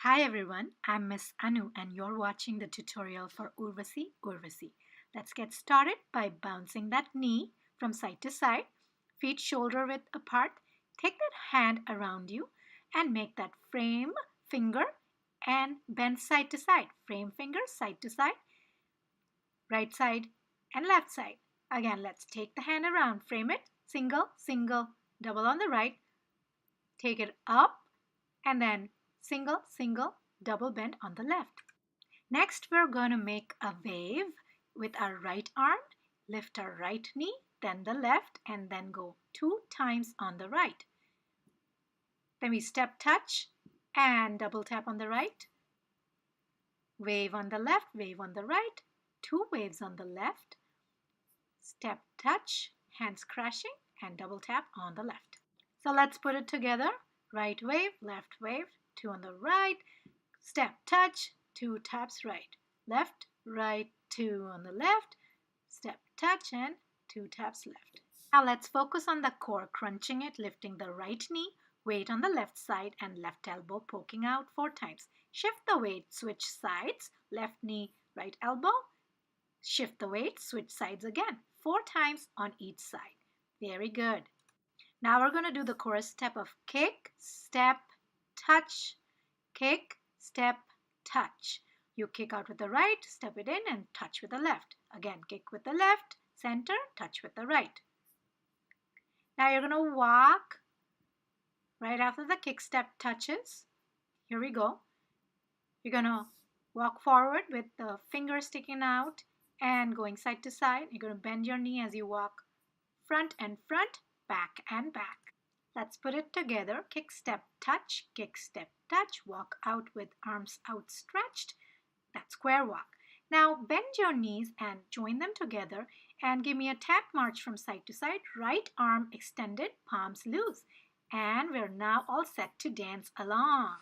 Hi everyone, I'm Miss Anu and you're watching the tutorial for Urvasi Urvasi. Let's get started by bouncing that knee from side to side, feet shoulder width apart. Take that hand around you and make that frame finger and bend side to side. Frame finger side to side, right side and left side. Again, let's take the hand around, frame it, single, single, double on the right, take it up and then single, single, double bend on the left. Next, we're going to make a wave with our right arm. Lift our right knee, then the left, and then go 2 times on the right. Then we step touch and double tap on the right. Wave on the left, wave on the right. 2 waves on the left. Step touch, hands crashing, and double tap on the left. So let's put it together. Right wave, 2 on the right, step touch, 2 taps right, left, right, 2 on the left, step touch and 2 taps left. Now let's focus on the core, crunching it, lifting the right knee, weight on the left side and left elbow poking out 4 times. Shift the weight, switch sides, left knee, right elbow, shift the weight, switch sides again, 4 times on each side. Very good. Now we're going to do the chorus step of kick, step, touch, kick, step, touch. You kick out with the right, step it in and touch with the left. Again, kick with the left, center, touch with the right. Now you're going to walk right after the kick step touches. Here we go. You're going to walk forward with the fingers sticking out and going side to side. You're going to bend your knee as you walk front and front, back and back. Let's put it together. Kick, step, touch, kick, step, touch. Walk out with arms outstretched. That's square walk. Now bend your knees and join them together and give me a tap march from side to side. Right arm extended, palms loose. And we're now all set to dance along.